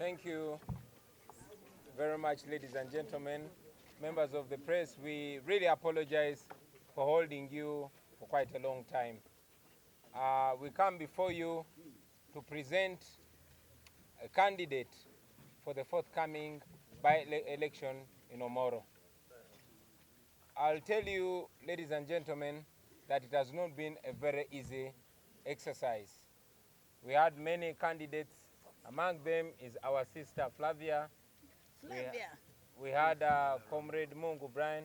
Thank you very much, ladies and gentlemen, members of the press. We really apologize for holding you for quite a long time. We come before you to present a candidate for the forthcoming by-election in Omoro. I'll tell you, ladies and gentlemen, that it has not been a very easy exercise. We had many candidates. Among them is our sister Flavia. We had Comrade Mungu Brian.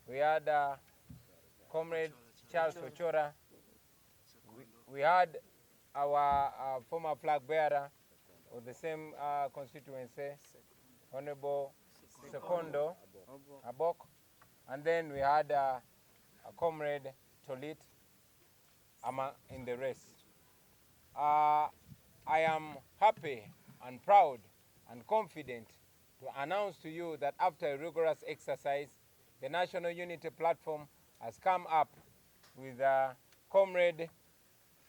We had Comrade Charles Ochora. We had our former flag bearer of the same constituency, Honorable Secondo Abok. And then we had a Comrade Tolit in the race. I am happy and proud and confident to announce to you that after a rigorous exercise, the National Unity Platform has come up with Comrade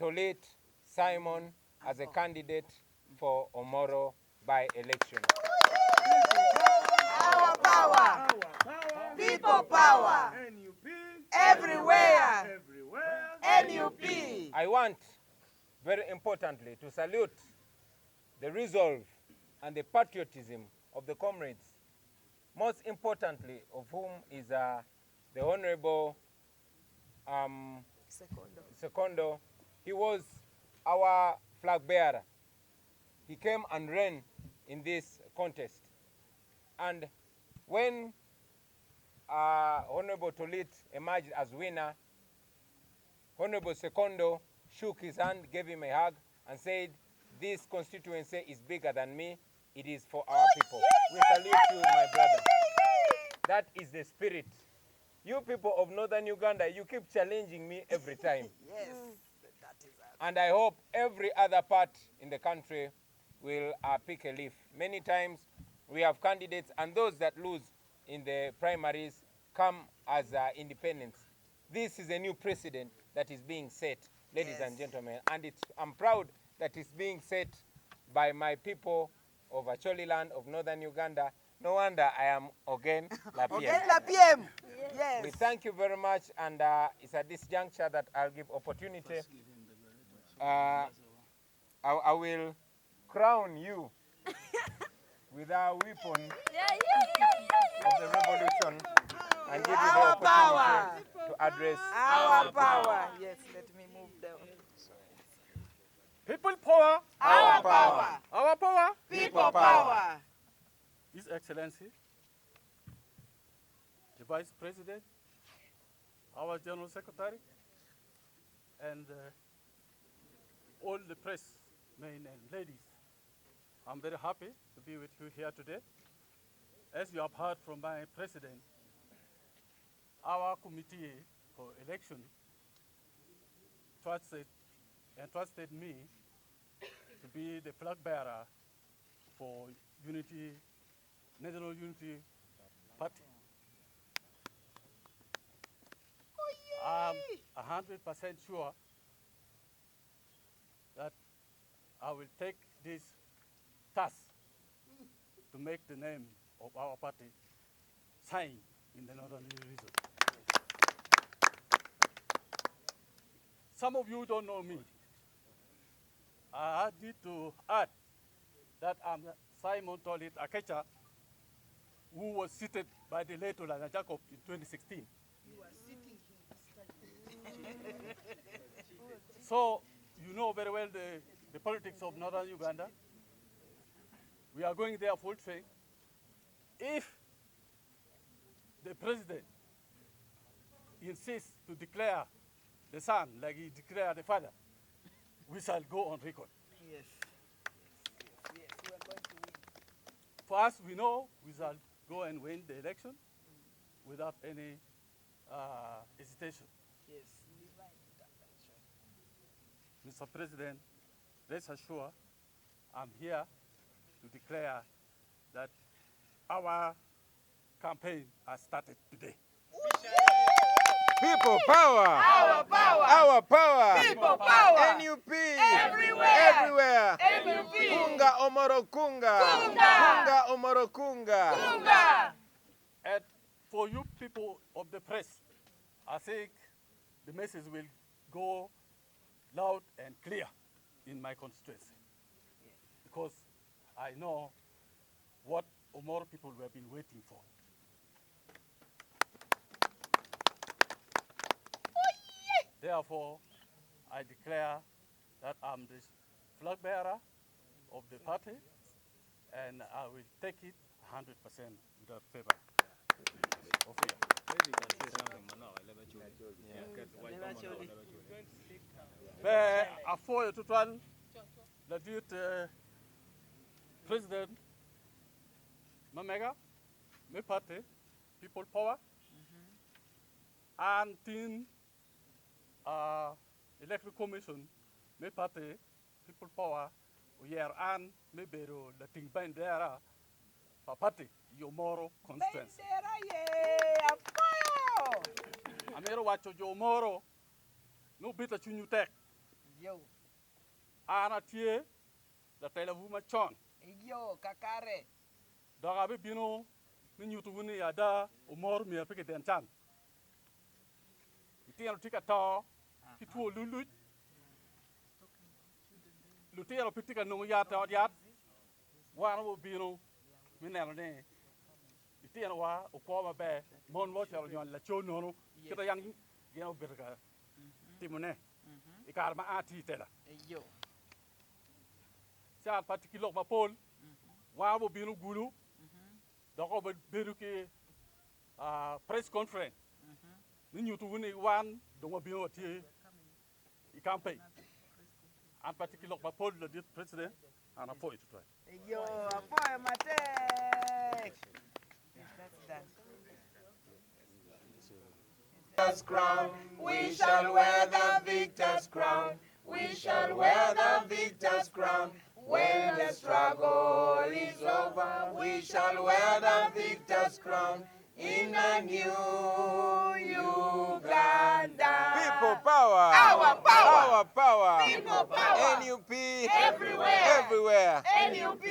Tolit Simon as a candidate for Omoro by-election. Our power, people power, everywhere, NUP. I want, very importantly, to salute the resolve and the patriotism of the comrades, most importantly of whom is the Honorable Secondo. He was our flag bearer. He came and ran in this contest. And when Honorable Tolit emerged as winner, Honorable Secondo shook his hand, gave him a hug, and said, "This constituency is bigger than me. It is for our people." We salute you, my brother. That is the spirit. You people of Northern Uganda, you keep challenging me every time. Yes, that is us. And I hope every other part in the country will pick a leaf. Many times we have candidates, and those that lose in the primaries come as independents. This is a new precedent that is being set, ladies and gentlemen, and I'm proud that it's being set by my people of Acholi land of Northern Uganda. No wonder I am Ogen Lapiem. Ogen Lapiem. Yes. We thank you very much, and it's at this juncture that I'll give opportunity. I will crown you with our weapon of the revolution and give you the opportunity to address our power. Yes, let me move down. People power. Our power. Our power. People power. His Excellency, the Vice President, our General Secretary, and all the press men and ladies, I'm very happy to be with you here today. As you have heard from my President, our committee for election entrusted me to be the flag bearer for National Unity Party. I'm 100% sure that I will take this task to make the name of our party shine in the Northern region. Some of you don't know me. I need to add that I'm Simon Tolit Akecha, who was seated by the late Oulanyah Jacob in 2016. You are sitting So you know very well the politics of Northern Uganda. We are going there full train. If the president insists to declare the son like he declared the father, we shall go on record. Yes. Yes, we are going to win. For us, we know we shall go and win the election without any hesitation. Yes. Mr. President, rest assured, I'm here to declare that our campaign has started today. People power. Our power. Our power. People power. NUP. Everywhere. Everywhere. NUP. Kunga omoro kunga. Kunga. Kunga omoro kunga. Kunga. And for you people of the press, I think the message will go loud and clear in my constituency. Because I know what Omoro people have been waiting for. Therefore, I declare that I'm the flag bearer of the party, and I will take it 100% without favor. Mais à fois tout le le dit président Mamega, me party, people power, and team electoral commission, me party, people power, we are and me bero the thing bind there, for party, your moral constituency. Amero wacho your moral, no bit at you tech. Yo. Ana tie, the telavuma chon. Yo, kakare. Dogabe bino, ni to win yada, or more me a picket and chan. Itiano tika ta, Pitu Lulu. Lutero Pitica no yata or yat. One will be no Minane. Itiano wa, or Quama Bear, Mon Watcher on La Chono, get a young Berga, Timone, Ikarma Ati Tella. Yo. Sa particular Mapol, one will be no Guru, Dogo Beruki press conference. Ni to win one, don't be no tea. You can't pay. And particular Mapol, the president, and a point to try. Yo, apoya mate. That's done. Victor's crown, we shall wear the victor's crown. We shall wear the victor's crown. When the struggle is over, we shall wear the victor's crown in a new Uganda. People power. Our power. Our power. People power. NUP. Everywhere. Everywhere. NUP.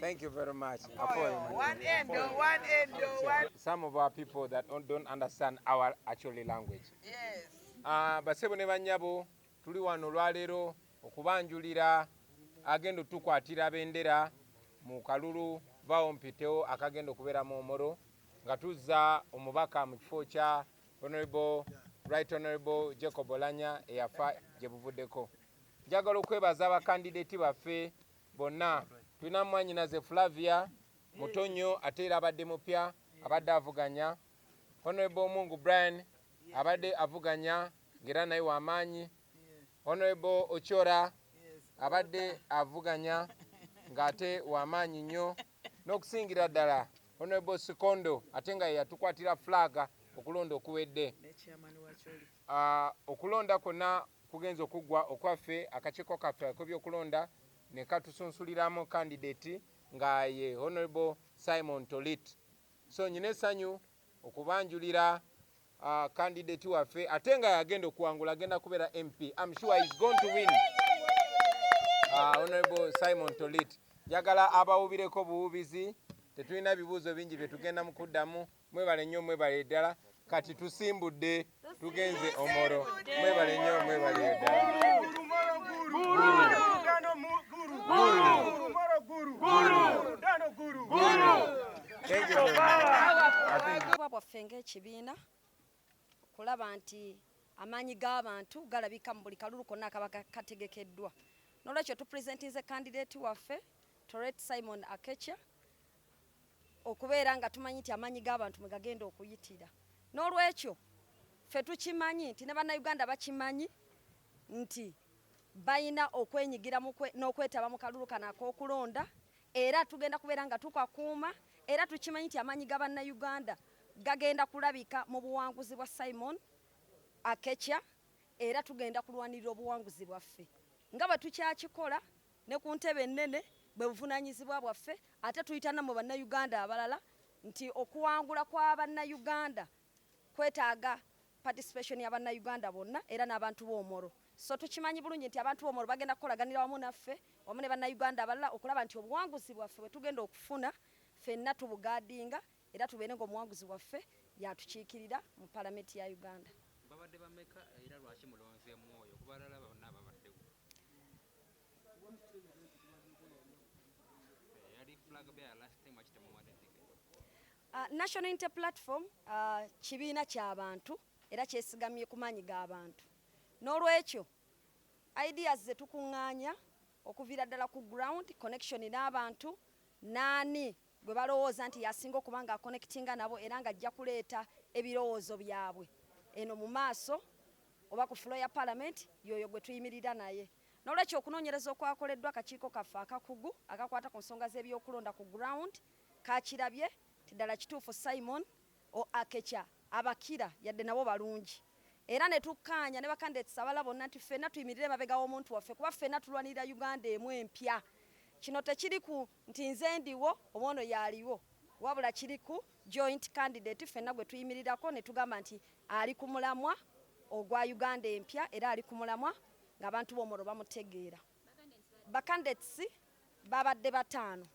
Thank you very much. One end, one end, one. Some of our people that don't understand our actually language. Yes. Basebo ne banyabo tuli wano lwaleero okubanjulira agenda tukwatira bendera mu kalulu bawompitewo akagenda okubeera mu Omoro nga tuzza omubaka mu kifo kya Right Honorable Jacob Oulanyah eyafa gye buvuddeko. Njagala okwebaza abakandideti baffe bonna. Tulina Mwanyinaze Flavia Mutonyo ate era abadde mupya abadde avuganya. Honorable Mungu Brian abadde avuganya ng'era naye w'amaanyi. Honorable Ochora abadde avuganya ng'ate w'amaanyi nnyo. N'okusingira ddala Honorable Sikondo ate nga yatukwatira flaga okulonda okuwedde. Okulonda kwonna kugenza okuggwa okwaffe akakiiko kaffe ak'ebyokulonda ne katusunsuliramu candidate nga ye Honorable Simon Tolit. So nyina essanyu okubanjulira candidate waffe ate nga yagenda okuwangula agenda kubeera MP. I'm sure he's going to win. Honorable Simon Tolit. Njagala abawubireko buwubizi. Tetulina bibuuzo bingi bye tugenda mu kuddamu. Mwebale nnyo mwebale ddala. Kati tusimbudde tugenze Omoro. Mwebale nnyo mwebale ddala. Thank you very much. Bwaffe ng'ekibiina kulaba nti amaanyi g'abantu galabika mu buli kalulu konna akaba kategekeddwa. N'olwekyo tupresentinze candidate waffe Toret Simon Akecha okubeera nga tumanyi nti amaanyi g'abantu mwe gagenda okuyitira. N'olwekyo ffe tukimanyi nti ne bannayuganda bakimanyi nti bayina okwenyigira n'okwetaba mu kalulu kano ak'okulonda era tugenda kubeera nga tukakuuma era tukimanyi nti amaanyi ga bannayuganda gagenda kulabika mu buwanguzi bwa Simon Akecha era tugenda kulwanirira obuwanguzi bwaffe. Nga bwe tukyakikola ne ku ntebe ennene bwe buvunaanyizibwa bwaffe ate tuyitana mu bannayuganda abalala nti okuwangula kwa bannayuganda kwetaaga participation y'Abannayuganda bonna era n'abantu b'Omoro. So tukimanyi bulungi nti abantu b'Omoro bagenda kukolaganira wamu naffe wamu ne Bannayuganda abalala okulaba nti obuwanguzi bwaffe bwe tugenda okufuna ffenna tubugaadinga era tubeere ng'omuwanguzi waffe yatukiikirira mu Paalamenti ya Uganda. Babadde bameka era lwaki mulonzeemu oyo kuba abalala bonna babaddewo? Yali flag bearer last time akitemuwadde ticket. National Unity Platform kibiina ky'abantu era kyesigamye ku maanyi g'abantu. N'olwekyo ideas ze tukuŋŋaanya okuviira ddala ku ground connection n'abantu naani gwe balowooza nti yasinga okuba nga connectinga nabo era ng'ajja kuleeta ebirowoozo byabwe eno mu maaso oba ku floor ya Parliament yoyo gwe tuyimirira naye. N'olwekyo okunoonyereza okwakoleddwa akakiiko kaffe akakugu akakwata ku nsonga z'ebyokulonda ku ground kakirabye tiddala kituufu Simon Akekya abakira yadde nabo balungi era ne tukkaanya ne bakandidates abalala bonna nti ffenna tuyimirire mabega w'omuntu waffe kuba ffenna tulwanirira Uganda emu empya. Kino tekiri ku nti nze ndiwo oba ono yaaliwo wabula kiri ku joint candidate ffenna gwe tuyimirirako ne tugamba nti ali ku mulamwa ogwa Uganda empya era ali ku mulamwa ng'abantu b'Omoro bamutegeera. Bakandidates babadde 5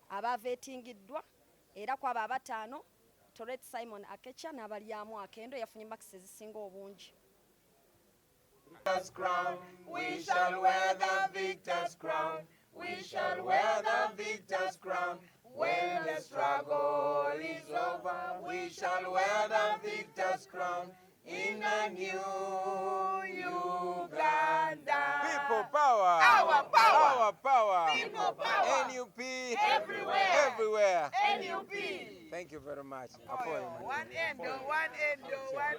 abaaveetingiddwa era kwabo abataano Toret Simon Akekya n'abalyamu akendo yafunye marks ezisinga obungi. We shall wear the victor's crown. We shall wear the victor's crown. When the struggle is over, we shall wear the victor's crown in a new Uganda. People power. Our power. Our power. People power. NUP. Everywhere. Everywhere. NUP. Thank you very much. One end, one end, one